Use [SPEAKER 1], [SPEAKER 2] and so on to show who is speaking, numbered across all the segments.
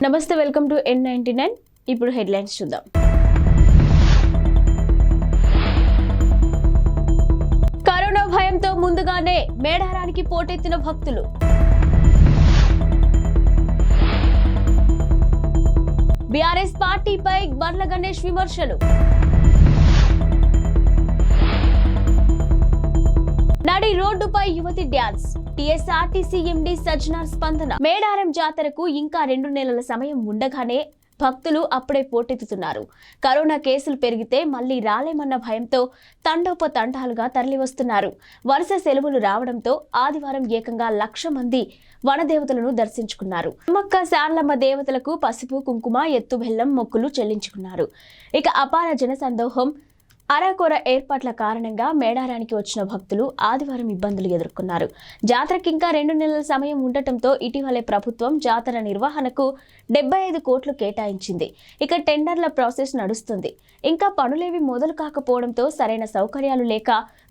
[SPEAKER 1] నమస్తే, welcome to N99. ఇప్పుడు headlines చూద్దాం. కరోనా భయంతో ముందుగానే మేడారానికి పోటెత్తిన భక్తులు. బీఆర్ఎస్ పార్టీపై బండ్ల గణేష్ విమర్శలు. నడి రోడ్డుపై యువతి డ్యాన్స్. టీఎస్ఆర్టీసీ ఎండీ సజ్జనార్ స్పందన. మేడారం జాతరకు ఇంకా 2 నెలల సమయం ఉండగానే భక్తులు అప్పుడే పోటెత్తుతున్నారు. కరోనా కేసులు పెరిగితే మళ్లీ రాలేమన్న భయంతో తండోపతండాలుగా తరలివస్తున్నారు. వరుస సెలవులు రావడంతో ఆదివారం ఏకంగా 1,00,000 మంది వనదేవతలను దర్శించుకున్నారు. అమ్మక్క శారలమ్మ దేవతలకు పసుపు కుంకుమ ఎత్తు బెల్లం మొక్కులు చెల్లించుకున్నారు. ఇక అపార జనసందోహం అరకొర ఏర్పాట్ల కారణంగా మేడారానికి వచ్చిన భక్తులు ఆదివారం ఇబ్బందులు ఎదుర్కొన్నారు. జాతరకి ఇంకా 2 నెలల సమయం ఉండటంతో ఇటీవలే ప్రభుత్వం జాతర నిర్వహణకు 75 కోట్లు కేటాయించింది. ఇక టెండర్ల ప్రాసెస్ నడుస్తుంది. ఇంకా పనులేవి మొదలు కాకపోవడంతో సరైన సౌకర్యాలు లేక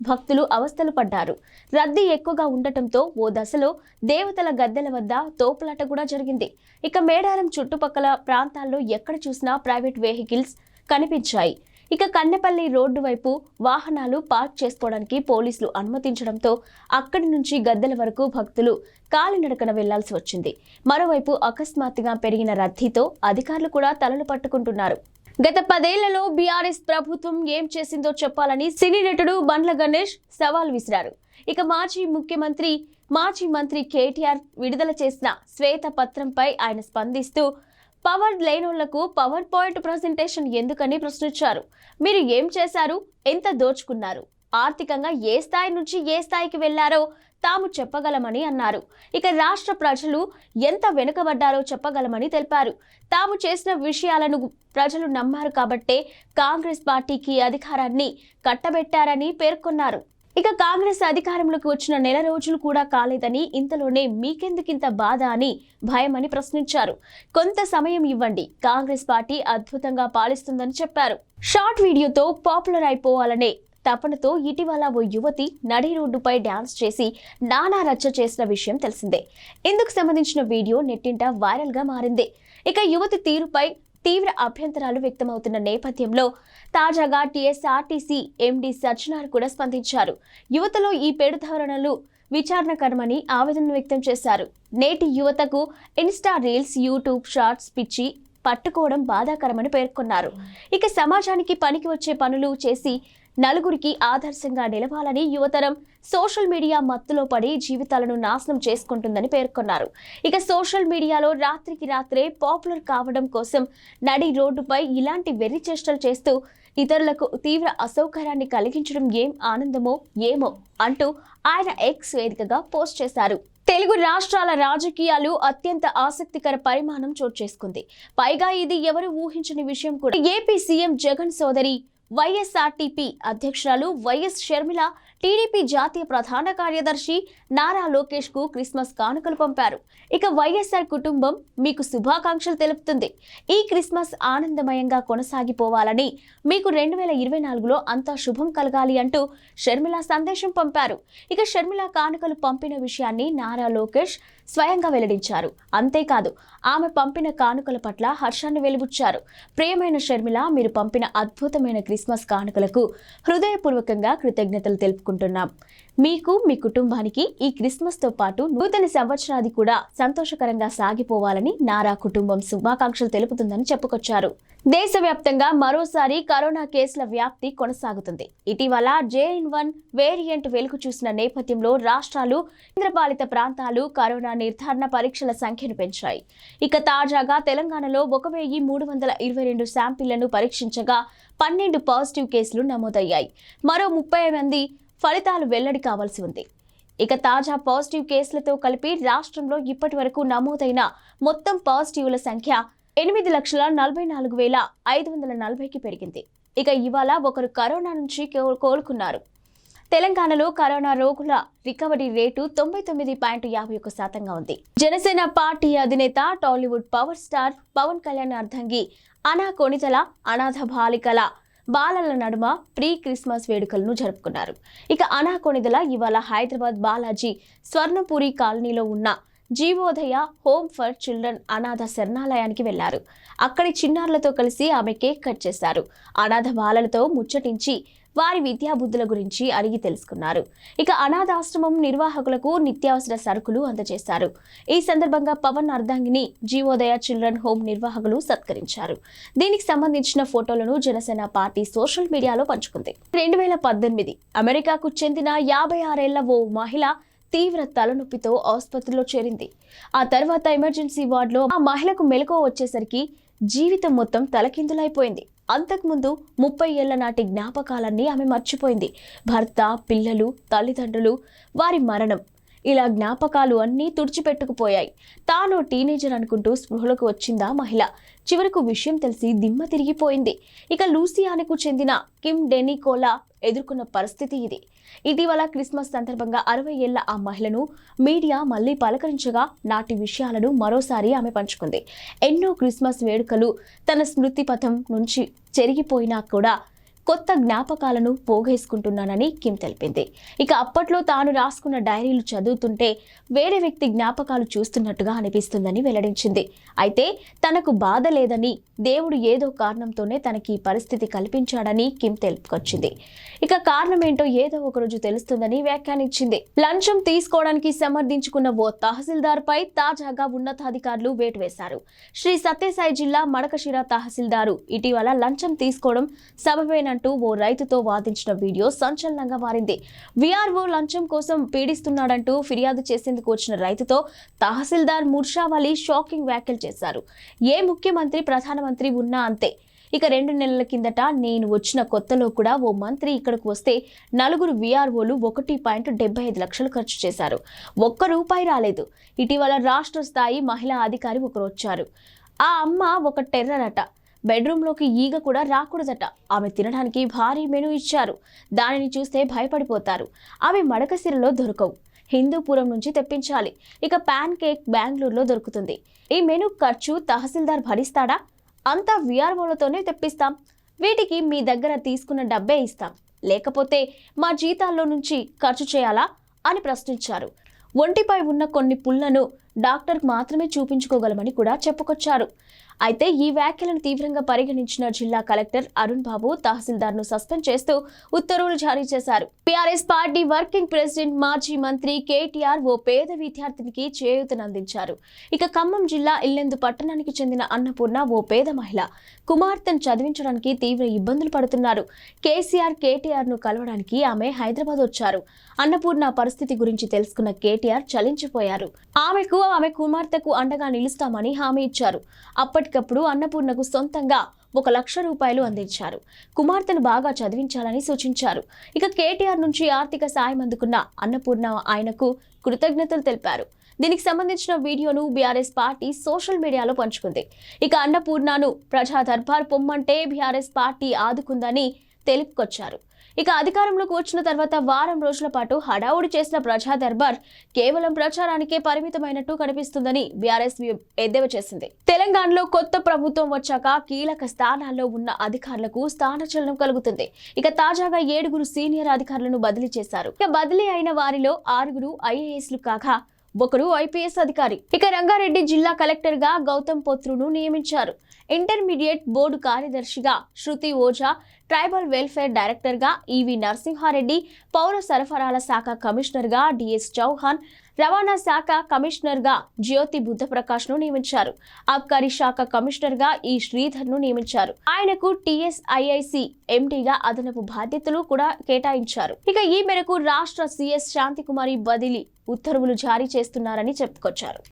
[SPEAKER 1] భక్తులు అవస్థలు పడ్డారు. రద్దీ ఎక్కువగా ఉండటంతో ఓ దశలో దేవతల గద్దెల వద్ద తోపులాట కూడా జరిగింది. ఇక మేడారం చుట్టుపక్కల ప్రాంతాల్లో ఎక్కడ చూసినా ప్రైవేట్ వెహికల్స్ కనిపించాయి. ఇక కన్నెపల్లి రోడ్డు వైపు వాహనాలు పార్క్ చేసుకోవడానికి పోలీసులు అనుమతించడంతో అక్కడి నుంచి గద్దెల వరకు భక్తులు కాలినడకన వెళ్లాల్సి వచ్చింది. మరోవైపు అకస్మాత్తుగా పెరిగిన రద్దీతో అధికారులు కూడా తలలు పట్టుకుంటున్నారు. గత 10 ఏళ్లలో బీఆర్ఎస్ ప్రభుత్వం ఏం చేసిందో చెప్పాలని సినీ నటుడు బండ్ల గణేష్ సవాల్ విసిరారు. ఇక మాజీ మంత్రి కేటీఆర్ విడుదల చేసిన శ్వేత పత్రంపై ఆయన స్పందిస్తూ పవర్ లేనోళ్లకు పవర్ పాయింట్ ప్రజెంటేషన్ ఎందుకని ప్రశ్నించారు. మీరు ఏం చేశారు, ఎంత దోచుకున్నారు, ఆర్థికంగా ఏ స్థాయి నుంచి ఏ స్థాయికి వెళ్లారో తాము చెప్పగలమని అన్నారు. ఇక రాష్ట్ర ప్రజలు ఎంత వెనుకబడ్డారో చెప్పగలమని తెలిపారు. తాము చేసిన విషయాలను ప్రజలు నమ్మారు కాబట్టే కాంగ్రెస్ పార్టీకి అధికారాన్ని కట్టబెట్టారని పేర్కొన్నారు. ఇక కాంగ్రెస్ అధికారంలోకి వచ్చిన నెల రోజులు కూడా కాలేదని, ఇంతలోనే మీకెందుకింత బాధ అని భయమని ప్రశ్నించారు. కొంత సమయం ఇవ్వండి, కాంగ్రెస్ పార్టీ అద్భుతంగా పాలిస్తుందని చెప్పారు. షార్ట్ వీడియోతో పాపులర్ అయిపోవాలనే తపనతో ఇటీవల ఓ యువతి నడి రోడ్డుపై డాన్స్ చేసి నానా రచ్చ చేసిన విషయం తెలిసిందే. ఇందుకు సంబంధించిన వీడియో నెట్టింట వైరల్ గా మారింది. ఇక యువతి తీరుపై తీవ్ర అభ్యంతరాలు వ్యక్తమవుతున్న నేపథ్యంలో తాజాగా టీఎస్ఆర్టీసీ ఎండీ సజ్జనార్ కూడా స్పందించారు. యువతలో ఈ పెడుధోరణులు విచారణకరమని ఆవేదన వ్యక్తం చేశారు. నేటి యువతకు ఇన్స్టా రీల్స్, యూట్యూబ్ షార్ట్స్ పిచ్చి పట్టుకోవడం బాధాకరమని పేర్కొన్నారు. ఇక సమాజానికి పనికి వచ్చే పనులు చేసి నలుగురికి ఆదర్శంగా నిలవాలని యువతరం సోషల్ మీడియా మత్తులో పడి జీవితాలను నాశనం చేసుకుంటుందని పేర్కొన్నారు. ఇక సోషల్ మీడియాలో రాత్రికి రాత్రే పాపులర్ కావడం కోసం నడి రోడ్డుపై ఇలాంటి వెర్రి చేష్టలు చేస్తూ ఇతరులకు తీవ్ర అసౌకర్యాన్ని కలిగించడం ఏం ఆనందమో ఏమో అంటూ ఆయన ఎక్స్ వేదికగా పోస్ట్ చేశారు. తెలుగు రాష్ట్రాల రాజకీయాలు అత్యంత ఆసక్తికర పరిమాణం చోటు చేసుకుంది. పైగా ఇది ఎవరు ఊహించని విషయం కూడా. ఏపీ సీఎం జగన్ సోదరి వైఎస్ఆర్టీపీ అధ్యక్షురాలు వైఎస్ షర్మిల టీడీపీ జాతీయ ప్రధాన కార్యదర్శి నారా లోకేష్ కు క్రిస్మస్ కానుకలు పంపారు. ఇక వైఎస్ఆర్ కుటుంబం మీకు శుభాకాంక్షలు తెలుపుతుంది. ఈ క్రిస్మస్ ఆనందమయంగా కొనసాగిపోవాలని, మీకు 2024లో అంతా శుభం కలగాలి అంటూ షర్మిల సందేశం పంపారు. ఇక షర్మిల కానుకలు పంపిన విషయాన్ని నారా లోకేష్ స్వయంగా వెల్లడించారు. అంతేకాదు ఆమె పంపిన కానుకల పట్ల హర్షాన్ని వెలిబుచ్చారు. ప్రియమైన షర్మిల, మీరు పంపిన అద్భుతమైన క్రిస్మస్ కానుకలకు హృదయపూర్వకంగా కృతజ్ఞతలు తెలుపుకుంటున్నాం. మీకు, మీ కుటుంబానికి ఈ క్రిస్మస్ తో పాటు నూతన సంవత్సరాది కూడా సంతోషకరంగా సాగిపోవాలని నారా కుటుంబం శుభాకాంక్షలు తెలుపుతుందని చెప్పుకొచ్చారు. దేశవ్యాప్తంగా మరోసారి కరోనా కేసుల వ్యాప్తి కొనసాగుతుంది. ఇటీవల JN1 వేరియంట్ వెలుగు చూసిన నేపథ్యంలో రాష్ట్రాలు, కేంద్రపాలిత ప్రాంతాలు కరోనా నిర్ధారణ పరీక్షల సంఖ్యను పెంచాయి. ఇక తాజాగా తెలంగాణలో 1,322 శాంపిళ్లను పరీక్షించగా 12 పాజిటివ్ కేసులు నమోదయ్యాయి. మరో 30 మంది ఫలితాలు వెల్లడి కావాల్సి ఉంది. ఇక తాజా పాజిటివ్ కేసులతో కలిపి రాష్ట్రంలో ఇప్పటి వరకు నమోదైన మొత్తం పాజిటివ్ల సంఖ్య 8,44,540కి పెరిగింది. ఇక ఇవాళ ఒకరు కరోనా నుంచి కోలుకున్నారు. తెలంగాణలో కరోనా రోగుల రికవరీ రేటు 99.51% ఉంది. జనసేన పార్టీ అధినేత టాలీవుడ్ పవర్ స్టార్ పవన్ కళ్యాణ్ అర్ధంగి అనా కొణిదల అనాథ బాలల నడుమ ప్రీ క్రిస్మస్ వేడుకలను జరుపుకున్నారు. ఇక అనా కొణిదల ఇవాళ హైదరాబాద్ బాలాజీ స్వర్ణపురి కాలనీలో ఉన్న జీవోదయ హోమ్ ఫర్ చిల్డ్రన్ అనాథ శరణాలయానికి వెళ్లారు. అక్కడి చిన్నారులతో కలిసి ఆమె కేక్ కట్ చేశారు. అనాథ బాలలతో ముచ్చటించి వారి విద్యాబుద్ధుల గురించి అడిగి తెలుసుకున్నారు. ఇక అనాథాశ్రమం నిర్వాహకులకు నిత్యావసర సరుకులు అందజేశారు. ఈ సందర్భంగా పవన్ అర్ధాంగిని జీవోదయ చిల్డ్రన్ హోమ్ నిర్వాహకులు సత్కరించారు. దీనికి సంబంధించిన ఫోటోలను జనసేన పార్టీ సోషల్ మీడియాలో పంచుకుంది. 2018 అమెరికాకు చెందిన 56 ఏళ్ల ఓ మహిళ తీవ్ర తలనొప్పితో ఆసుపత్రిలో చేరింది. ఆ తర్వాత ఎమర్జెన్సీ వార్డులో ఆ మహిళకు మెలకువ వచ్చేసరికి జీవితం మొత్తం తలకిందులైపోయింది. అంతకుముందు 30 ఏళ్ల నాటి జ్ఞాపకాలన్నీ ఆమె మర్చిపోయింది. భర్త, పిల్లలు, తల్లిదండ్రులు, వారి మరణం, ఇలా జ్ఞాపకాలు అన్నీ తుడిచిపెట్టుకుపోయాయి. తాను టీనేజర్ అనుకుంటూ స్పృహలోకి వచ్చిందా మహిళ. చివరకు విషయం తెలిసి దిమ్మ తిరిగిపోయింది. ఇక లూసియానాకు చెందిన కిమ్ డెనికోలా ఎదుర్కొన్న పరిస్థితి ఇది. ఇటీవల క్రిస్మస్ సందర్భంగా 60 ఏళ్ల ఆ మహిళను మీడియా మళ్లీ పలకరించగా నాటి విషయాలను మరోసారి ఆమె పంచుకుంది. ఎన్నో క్రిస్మస్ వేడుకలు తన స్మృతి పథం నుంచి చెరిగిపోయినా కూడా కొత్త జ్ఞాపకాలను పోగేసుకుంటున్నానని కిమ్ తెలిపింది. ఇక అప్పట్లో తాను రాసుకున్న డైరీలు చదువుతుంటే వేరే వ్యక్తి జ్ఞాపకాలు చూస్తున్నట్టుగా అనిపిస్తుందని వెల్లడించింది. అయితే తనకు బాధ లేదని, దేవుడు ఏదో కారణంతోనే తనకి ఈ పరిస్థితి కల్పించాడని కిమ్ తెలుపుకొచ్చింది. ఇక కారణం ఏంటో ఏదో ఒకరోజు తెలుస్తుందని వ్యాఖ్యానించింది. లంచం తీసుకోవడానికి సమర్థించుకున్న ఓ తహసీల్దార్ పై తాజాగా ఉన్నతాధికారులు వేటు వేశారు. శ్రీ సత్యసాయి జిల్లా మడకశిర తహసీల్దారు ఇటీవల లంచం తీసుకోవడం సబబేనంటూ ఓ రైతుతో వాదించిన వీడియో సంచలనంగా మారింది. వీఆర్ఓ లంచం కోసం పీడిస్తున్నాడంటూ ఫిర్యాదు చేసేందుకు వచ్చిన రైతుతో తహసీల్దార్ ముర్షావలి షాకింగ్ వ్యాఖ్యలు చేశారు. ఏ ముఖ్యమంత్రి, ప్రధానమంత్రి ఉన్నా అంతే. ఇక 2 నెలల కిందట నేను వచ్చిన కొత్తలో కూడా ఓ మంత్రి ఇక్కడకు వస్తే 4 వీఆర్ఓలు 1.75 లక్షలు ఖర్చు చేశారు. ₹1 రాలేదు. ఇటీవల రాష్ట్ర స్థాయి మహిళా అధికారి ఒకరు వచ్చారు. ఆ అమ్మ ఒక టెర్రర్ అట. బెడ్రూమ్లోకి ఈగ కూడా రాకూడదట. ఆమె తినడానికి భారీ మెనూ ఇచ్చారు. దానిని చూస్తే భయపడిపోతారు. అవి మడకసిరలో దొరకవు. హిందూపురం నుంచి తెప్పించాలి. ఇక ప్యాన్ కేక్ బెంగళూరులో దొరుకుతుంది. ఈ మెనూ ఖర్చు తహసీల్దార్ భరిస్తాడా? అంతా వీఆర్ఓలతోనే తెప్పిస్తాం. వీటికి మీ దగ్గర తీసుకున్న డబ్బే ఇస్తాం, లేకపోతే మా జీతాల్లో నుంచి ఖర్చు చేయాలా అని ప్రశ్నించారు. ఒంటిపై ఉన్న కొన్ని పుళ్లను డాక్టర్కు మాత్రమే చూపించుకోగలమని కూడా చెప్పుకొచ్చారు. అయితే ఈ వ్యాఖ్యలను తీవ్రంగా పరిగణించిన జిల్లా కలెక్టర్ అరుణ్ బాబు తహసీల్దార్ను సస్పెండ్ చేస్తూ ఉత్తర్వులు జారీ చేశారు. టీఆర్ఎస్ పార్టీ వర్కింగ్ ప్రెసిడెంట్ మాజీ మంత్రి కేటీఆర్ ఓ పేద విద్యార్థినికి చేయూతనందించారు. ఇక ఖమ్మం జిల్లా ఇల్లెందు పట్టణానికి చెందిన అన్నపూర్ణ ఓ పేద మహిళ కుమార్తెను చదివించడానికి తీవ్ర ఇబ్బందులు పడుతున్నారు. కేటీఆర్ ను కలవడానికి ఆమె హైదరాబాద్ వచ్చారు. అన్నపూర్ణ పరిస్థితి గురించి తెలుసుకున్న కేటీఆర్ చలించిపోయారు. ఆమె కుమార్తెకు అండగా నిలుస్తామని హామీ ఇచ్చారు. అప్పటికప్పుడు అన్నపూర్ణకు సొంతంగా ₹1,00,000 అందించారు. కుమార్తెను బాగా చదివించాలని సూచించారు. ఇక కేటీఆర్ నుంచి ఆర్థిక సాయం అందుకున్న అన్నపూర్ణ ఆయనకు కృతజ్ఞతలు తెలిపారు. దీనికి సంబంధించిన వీడియోను బీఆర్ఎస్ పార్టీ సోషల్ మీడియాలో పంచుకుంది. ఇక అన్నపూర్ణను ప్రజా దర్బార్ పొమ్మంటే బీఆర్ఎస్ పార్టీ ఆదుకుందని తెలుపుకొచ్చారు. ఇక అధికారంలోకి వచ్చిన తర్వాత వారం రోజుల పాటు హడావుడి చేసిన ప్రజా దర్బార్ కేవలం ప్రచారానికే పరిమితమైనట్టు కనిపిస్తుందని బీఆర్ఎస్ ఎద్దేవా చేసింది. తెలంగాణలో కొత్త ప్రభుత్వం వచ్చాక కీలక స్థానాల్లో ఉన్న అధికారులకు స్థానచలనం కలుగుతుంది. ఇక తాజాగా 7 సీనియర్ అధికారులను బదిలీ చేశారు. ఇక బదిలీ అయిన వారిలో 6 ఐఏఎస్లు కాగా 1 ఐపీఎస్ అధికారి. ఇక రంగారెడ్డి జిల్లా కలెక్టర్ గా గౌతమ్ పొత్రును నియమించారు. ఇంటర్మీడియట్ బోర్డు కార్యదర్శిగా శృతి ఓజా, ట్రైబల్ వెల్ఫేర్ డైరెక్టర్ గా ఈవి నరసింహారెడ్డి, పౌర సరఫరాల శాఖ కమిషనర్ గా డిఎస్ చౌహాన్, రవాణా శాఖ కమిషనర్ గా జ్యోతి బుద్ధప్రకాష్ ను నియమించారు. ఆబ్కారీ శాఖ కమిషనర్ గా ఈ శ్రీధర్ ను నియమించారు. ఆయనకు టీఎస్ఐఐసి ఎండీగా అదనపు బాధ్యతలు కూడా కేటాయించారు. ఇక ఈ మేరకు రాష్ట్ర సీఎస్ శాంతికుమారి బదిలీ ఉత్తర్వులు జారీ చేస్తున్నారని చెప్పుకొచ్చారు.